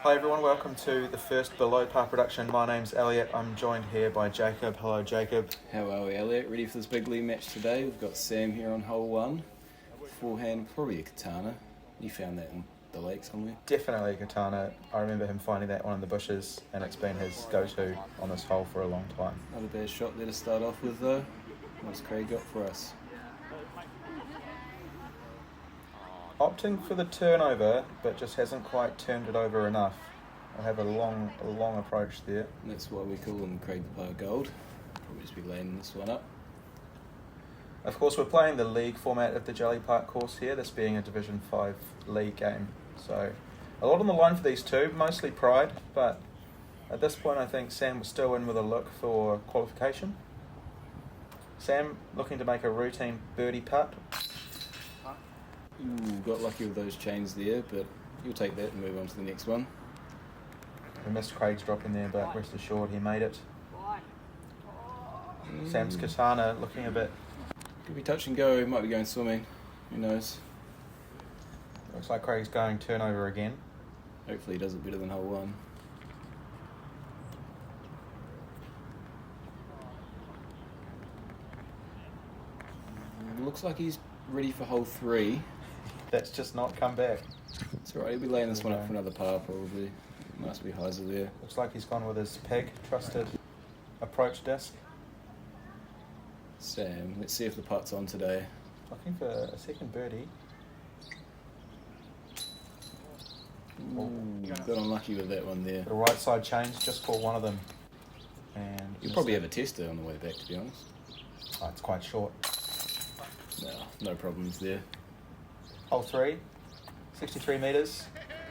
Hi everyone, welcome to the first Below Par production. My name's Elliot. I'm joined here by Jacob. Hello Jacob. How are we, Elliot? Ready for this big league match today? We've got Sam here on hole one. Forehand, probably a katana. You found that in the lake somewhere? Definitely a katana. I remember him finding that one in the bushes and it's been his go-to on this hole for a long time. Not a bad shot there to start off with though. What's Craig got for us? Opting for the turnover, but just hasn't quite turned it over enough. I'll have a long approach there. And that's why we call him Craig the Par Gold. Probably just be laying this one up. Of course, we're playing the league format of the Jelly Park course here, this being a Division 5 league game. So, a lot on the line for these two, mostly pride, but at this point I think Sam was still in with a look for qualification. Sam looking to make a routine birdie putt. Ooh, got lucky with those chains there, but you'll take that and move on to the next one. We missed Craig's drop in there, but rest assured he made it. Sam's katana looking a bit... Could be touch and go, might be going swimming. Who knows? Looks like Craig's going turnover again. Hopefully he does it better than hole one. Looks like he's ready for hole three. That's just not come back. It's alright, he'll be laying this one up for another par probably. Must be hyzer there. Looks like he's gone with his peg, trusted approach disc. Sam, let's see if the putt's on today. Looking for a second birdie. Ooh, got unlucky with that one there. The right side change, just caught one of them. And You'll probably have a tester on the way back, to be honest. Oh, it's quite short. No problems there. Hole 3, 63 metres.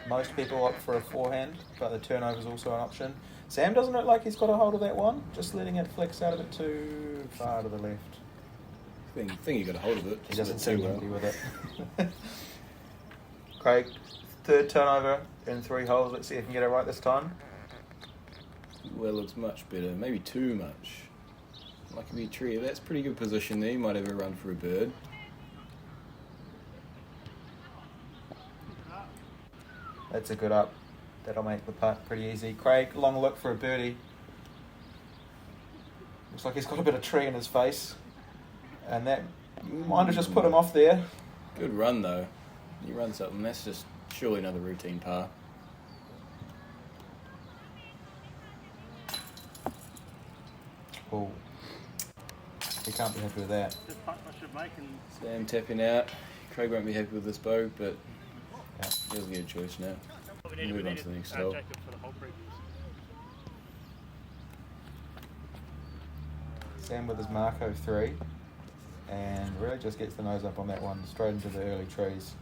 Most people opt for a forehand, but the turnover is also an option. Sam doesn't look like he's got a hold of that one, just letting it flex out a bit too far to the left. I think he got a hold of it. He doesn't seem happy with it. Craig, third turnover in 3 holes. Let's see if he can get it right this time. Well, looks much better. Maybe too much. Like a wee tree. That's pretty good position there. You might have a run for a bird. That's a good up. That'll make the putt pretty easy. Craig, long look for a birdie. Looks like he's got a bit of tree in his face. And that might have just put him off there. Good run though. You run something. That's just surely another routine par. Oh. He can't be happy with that. Sam tapping out. Craig won't be happy with this bow, but Yeah. he doesn't get a choice now. Move on to the next hole. Sam with his Marco 3. And really just gets the nose up on that one, straight into the early trees.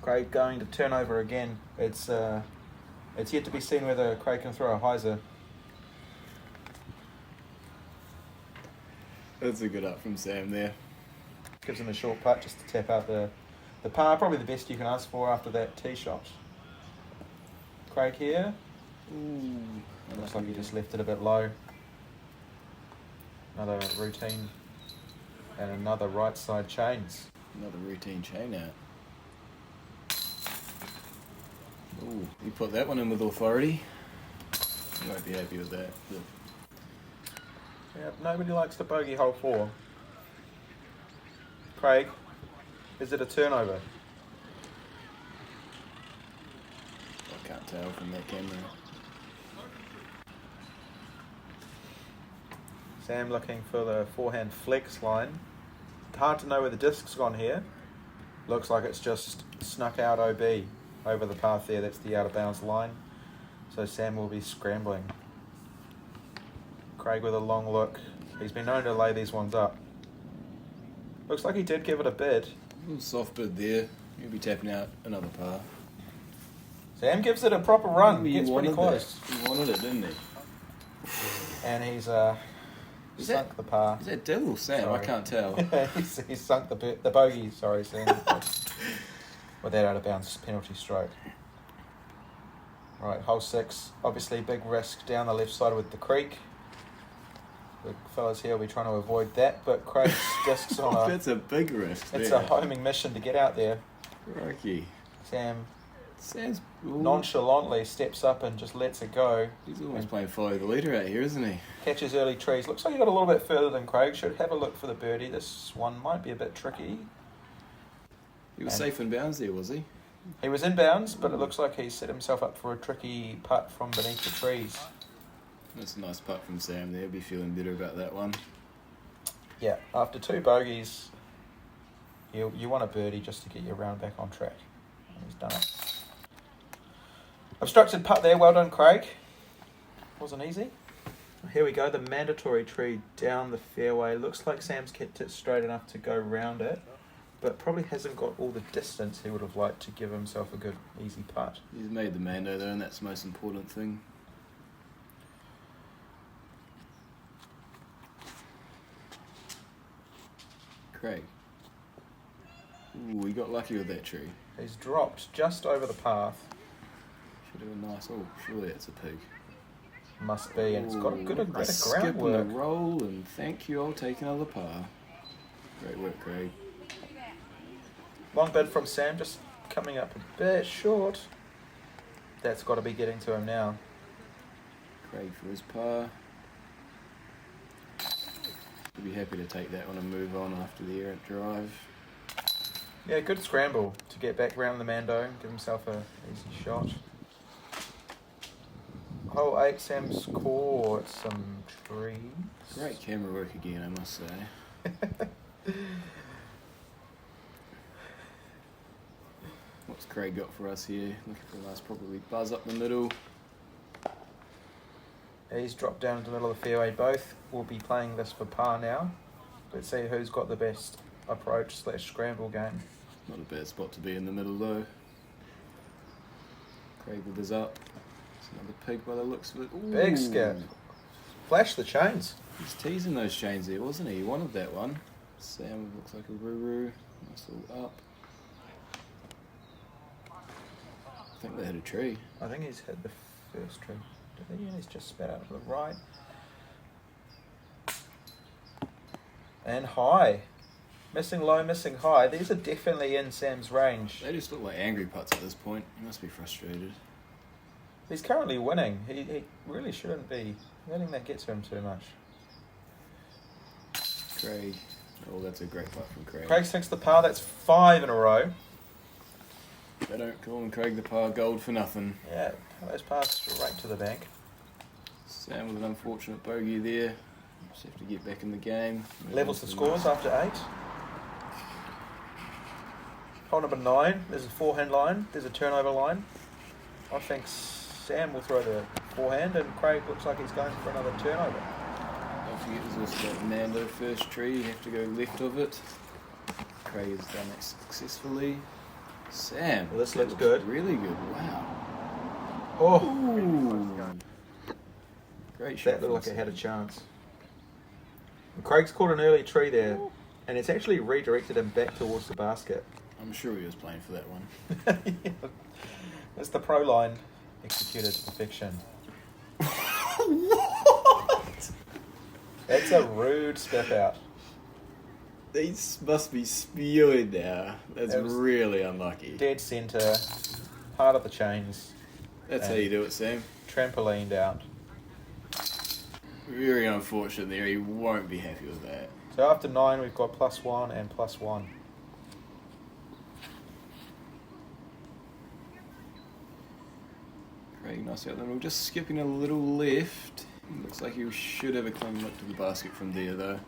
Craig going to turn over again. It's yet to be seen whether Craig can throw a hyzer. That's a good up from Sam there. Gives him a short putt just to tap out the par. Probably the best you can ask for after that tee shot. Craig here. Ooh, Looks like he just left it a bit low. Another routine and another right side chains. Another routine chain out. Ooh, you put that one in with authority. You won't be happy with that. Yeah, nobody likes the bogey hole 4. Craig, is it a turnover? I can't tell from that camera. Sam looking for the forehand flex line. Hard to know where the disc's gone here. Looks like it's just snuck out OB over the path there. That's the out of bounds line. So Sam will be scrambling. Craig with a long look. He's been known to lay these ones up. Looks like he did give it a bid. A little soft bid there. You'll be tapping out another par. Sam gives it a proper run. Gets pretty close. He wanted it, didn't he? And he's sunk the par. Is that Dill or Sam? Sorry. I can't tell. he's sunk the bogey. Sorry, Sam. With that out of bounds penalty stroke. Right, hole 6. Obviously, big risk down the left side with the creek. The fellas here will be trying to avoid that, but Craig's discs on a... That's a big risk. It's a homing mission to get out there. Crikey. Sam Sam's nonchalantly steps up and just lets it go. He's almost playing follow the leader out here, isn't he? Catches early trees. Looks like he got a little bit further than Craig. Should have a look for the birdie. This one might be a bit tricky. He was safe in bounds there, was he? He was in bounds, but it looks like he set himself up for a tricky putt from beneath the trees. That's a nice putt from Sam there. Be feeling better about that one. Yeah, after 2 bogeys, you want a birdie just to get your round back on track. And he's done it. Obstructed putt there. Well done, Craig. Wasn't easy. Here we go. The mandatory tree down the fairway. Looks like Sam's kept it straight enough to go round it, but probably hasn't got all the distance he would have liked to give himself a good, easy putt. He's made the Mando though, and that's the most important thing. Craig. Ooh, we got lucky with that tree. He's dropped just over the path. Should have a nice... Oh, surely that's a pig. Must be, and it's got a good bit of Skip and a groundwork. roll, and thank you, I'll take another par. Great work, Craig. Long bid from Sam, just coming up a bit short. That's got to be getting to him now. Craig for his par. He'll be happy to take that one and move on after the errant drive. Yeah, good scramble to get back round the Mando and give himself a easy shot. Hole 8, Sam's caught some trees. Great camera work again, I must say. What's Craig got for us here? Looking for a nice probably buzz up the middle. He's dropped down to the middle of the fairway. Both will be playing this for par now. Let's see who's got the best approach / scramble game. Not a bad spot to be in the middle though. Craig with his up. It's another pig by the looks of it. Ooh. Big skip. Flash the chains. He's teasing those chains there, wasn't he? He wanted that one. Sam looks like a roo-roo. Nice little up. I think they hit a tree. I think he's hit the first tree. Did he? He's just spat out to the right. And high. Missing low, missing high. These are definitely in Sam's range. They just look like angry putts at this point. He must be frustrated. He's currently winning. He really shouldn't be letting that get to him too much. Craig. Oh, that's a great putt from Craig. Craig sinks the par. That's 5 in a row. They don't call him Craig the par gold for nothing. Yeah, those pars straight to the bank. Sam with an unfortunate bogey there. Just have to get back in the game. Levels the scores after 8. Hole number 9. There's a forehand line. There's a turnover line. I think Sam will throw the forehand, and Craig looks like he's going for another turnover. Don't forget there's also that Mando first tree. You have to go left of it. Craig has done that successfully. Sam. Well, this looks good. Really good. Wow. Oh, Ooh. Great shot. that looked like it had a chance. And Craig's caught an early tree there, and it's actually redirected him back towards the basket. I'm sure he was playing for that one. Yeah. That's the pro line executed to perfection. What? That's a rude step out. These must be spewing now. That's That was really unlucky. Dead centre, part of the chains. That's how you do it, Sam. Trampolined out. Very unfortunate there. He won't be happy with that. So after 9, we've got +1 and +1. Craig, nice out there. We're just skipping a little left. Looks like he should have a clean look to the basket from there, though.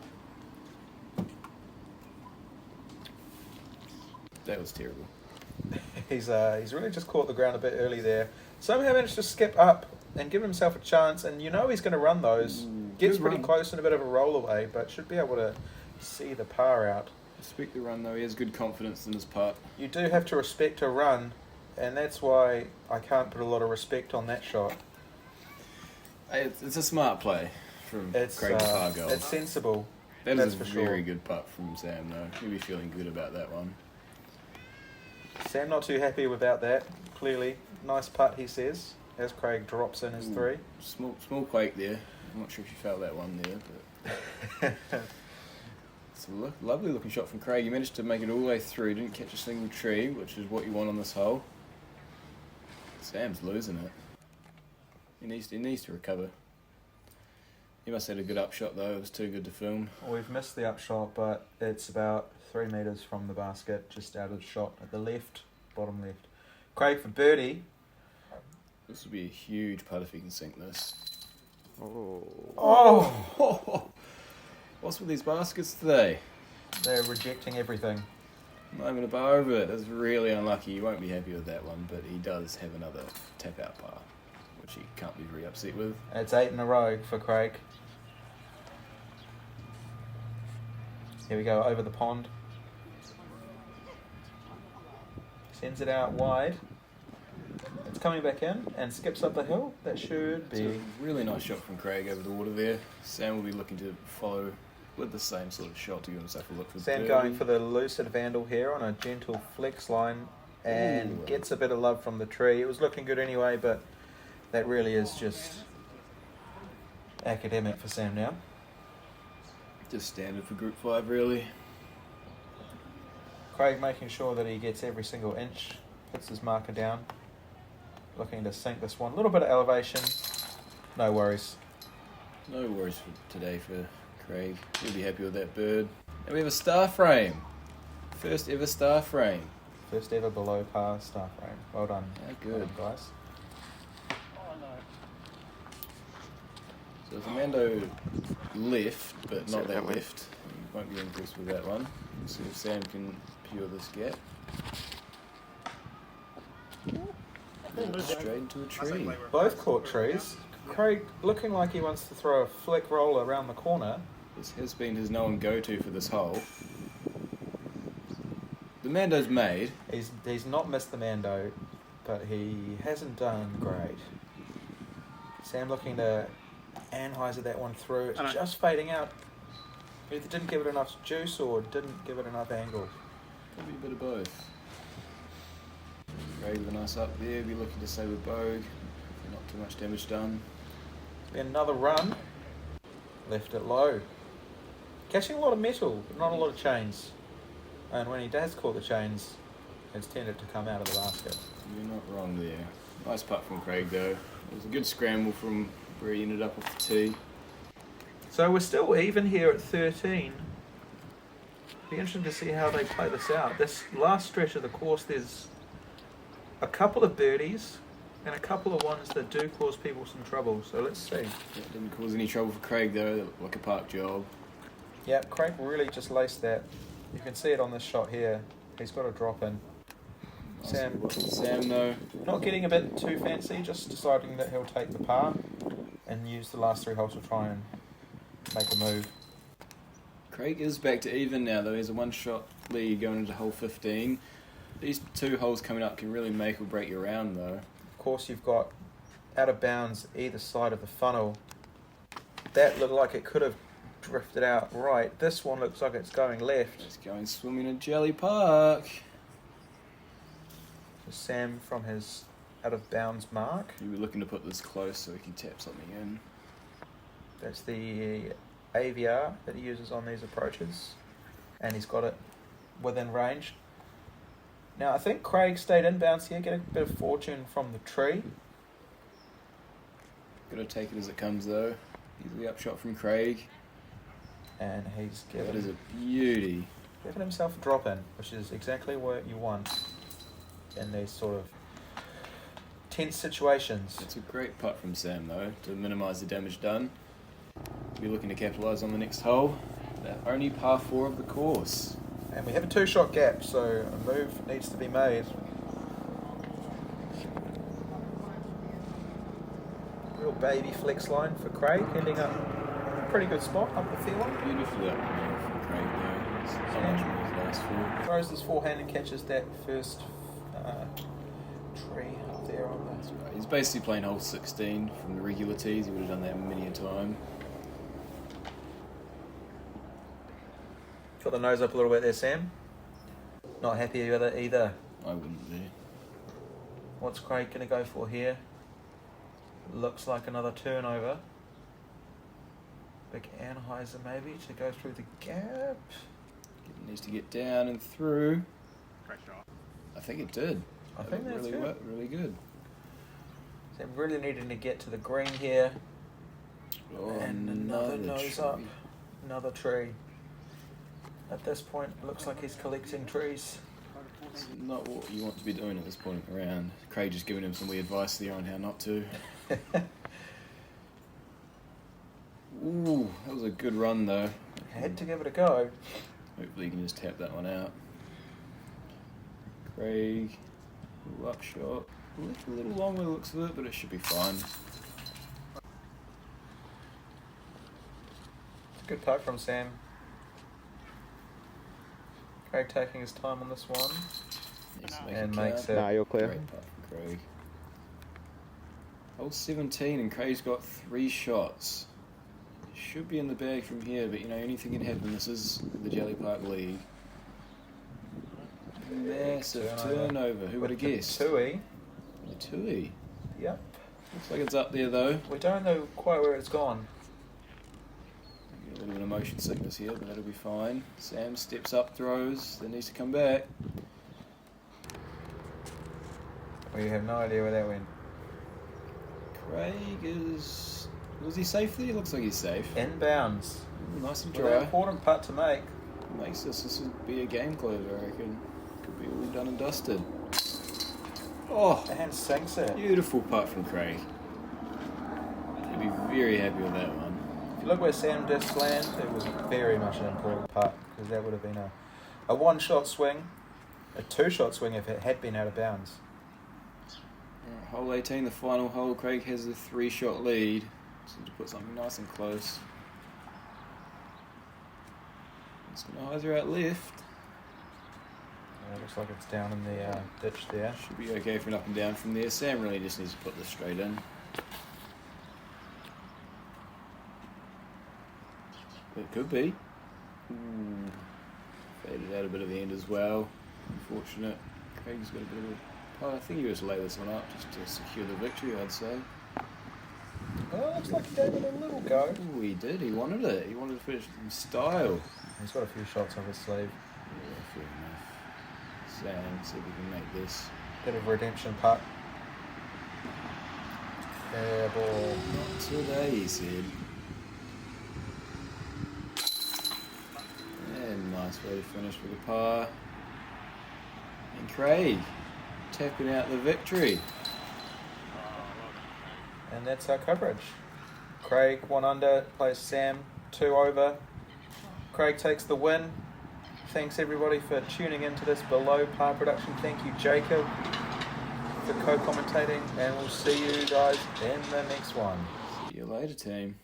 That was terrible. He's really just caught the ground a bit early there. Somehow managed to skip up and give himself a chance, and you know he's going to run those. Gets good pretty run. close in a bit of a roll away, but should be able to see the par out. Respect the run, though. He has good confidence in his putt. You do have to respect a run, and that's why I can't put a lot of respect on that shot. Hey, it's a smart play from It's Craig the par gold. it's sensible. That that's is a for sure. very good putt from Sam, though. He'll be feeling good about that one. Sam not too happy without that. Clearly, nice putt, he says, as Craig drops in his 3. Small quake there. I'm not sure if you felt that one there, but it's a lovely looking shot from Craig. He managed to make it all the way through. Didn't catch a single tree, which is what you want on this hole. Sam's losing it. He needs to recover. He must have had a good upshot though. It was too good to film. Well, we've missed the upshot, but it's about 3 metres from the basket, just out of shot at the left, bottom left. Craig for birdie. This would be a huge putt if he can sink this. Oh! What's with these baskets today? They're rejecting everything. Not even a bar over it. That's really unlucky. He won't be happy with that one, but he does have another tap out par, which he can't be very upset with. It's 8 in a row for Craig. Here we go, over the pond. Sends it out wide. It's coming back in and skips up the hill. That should be... It's a really nice shot from Craig over the water there. Sam will be looking to follow with the same sort of shot to give himself a look for Sam birdie. going for the lucid vandal here on a gentle flex line and gets a bit of love from the tree. It was looking good anyway, but that really is just academic for Sam now. Just standard for Group 5, really. Craig making sure that he gets every single inch, puts his marker down, looking to sink this one. A little bit of elevation, no worries. No worries for today for Craig. He'll be happy with that bird. And we have a star frame. First ever star frame. First ever below par star frame. Well done. Yeah, good. Well done, guys. So it's Amando left, but not that left. You won't be impressed with that one. See if Sam can pure this gap. Straight into a tree. Both caught trees. Craig looking like he wants to throw a flick roller around the corner. This has been his known go-to for this hole. The Mando's made. He's not missed the Mando, but he hasn't done great. Sam looking to Anheuser that one through. It's just fading out. Either didn't give it enough juice or didn't give it enough angle. Probably a bit of both. Craig with a nice up there. Be looking to save a bogue. Not too much damage done. Be another run. Left it low. Catching a lot of metal, but not a lot of chains. And when he does caught the chains, it's tended to come out of the basket. You're not wrong there. Nice putt from Craig though. It was a good scramble from where he ended up off the tee. So we're still even here at 13. Be interesting to see how they play this out. This last stretch of the course, there's a couple of birdies and a couple of ones that do cause people some trouble. So let's see. That didn't cause any trouble for Craig though. That looked like a park job. Yeah, Craig really just laced that. You can see it on this shot here. He's got a drop in. Sam though. Not getting a bit too fancy, just deciding that he'll take the par and use the last 3 holes to try and make a move. Craig is back to even now though. He's a 1-shot lead going into hole 15. These 2 holes coming up can really make or break your round though. Of course, you've got out of bounds either side of the funnel. That looked like it could have drifted out right. This one looks like it's going left. It's going swimming in Jelly Park. So Sam from his out of bounds mark. He'll be looking to put this close so he can tap something in. That's the AVR that he uses on these approaches. And he's got it within range. Now I think Craig stayed inbounds here, get a bit of fortune from the tree. Got to take it as it comes though. Easily upshot from Craig. And he's That is given a beauty. himself a drop in, which is exactly what you want in these sort of tense situations. It's a great putt from Sam though to minimise the damage done. Be looking to capitalise on the next hole. That only par 4 of the course. And we have a 2-shot gap, so a move needs to be made. Real baby flex line for Craig, ending up a pretty good spot up the field. Beautifully up from Craig though. It's so much more his last 4. Throws his forehand and catches that first tree up there on That's right. He's basically playing hole 16 from the regular tees. He would have done that many a time. Got the nose up a little bit there, Sam. Not happy with it either. I wouldn't be. What's Craig going to go for here? Looks like another turnover. Big Anheuser maybe to go through the gap. Needs to get down and through. I think it did. I think that's really good. Really good. So I'm really needing to get to the green here. Oh, And another nose tree. up. Another tree. At this point, it looks like he's collecting trees. It's not what you want to be doing at this point in the round. Craig just giving him some weird advice there on how not to. Ooh, that was a good run though. Had to give it a go. Hopefully you can just tap that one out. Craig, little up shot. Left a little long by the looks of it, but it should be fine. Good putt from Sam. Craig taking his time on this one. Needs to make And it makes count. it. Nah, you're clear. Great putt from Craig. Hole 17 and Craig's got 3 shots. Should be in the bag from here, but you know, anything can happen. This is the Jelly Park League. Massive turnover. Who would have guessed? Tui. The Tui. Yep. Looks like it's up there though. We don't know quite where it's gone. A little bit of motion sickness here, but that'll be fine. Sam steps up, throws, then needs to come back. We have no idea where that went. Craig is... Was he safe there? Looks like he's safe. Inbounds. Nice and Well, an dry. important putt to make. Makes this would be a game closer, I reckon. Could be all done and dusted. Oh, And sinks it. beautiful putt from Craig. He'd be very happy with that one. If you look where Sam disc land, it was very much an important putt because that would have been a one-shot swing, a two-shot swing if it had been out of bounds. Alright, hole 18, the final hole. Craig has a 3-shot lead. Just need to put something nice and close. It's going to hyzer out left. It looks like it's down in the ditch there. Should be okay for an up and down from there. Sam really just needs to put this straight in. It could be. Ooh. Faded out a bit at the end as well. Unfortunate. Craig's got a bit of a... Oh, I think he was lay this one up just to secure the victory, I'd say. Well, it looks like he gave it a little go. Ooh, he did. He wanted it. He wanted to finish in style. He's got a few shots up his sleeve. Yeah, fair enough. Sam, see if we can make this. Bit of redemption putt. Fair ball. Not today, he said. And nice way to finish with a par. And Craig tapping out the victory. And that's our coverage. Craig 1 under, plays Sam 2 over. Craig takes the win. Thanks everybody for tuning into this below par production. Thank you Jacob for co-commentating, and we'll see you guys in the next one. See you later, team.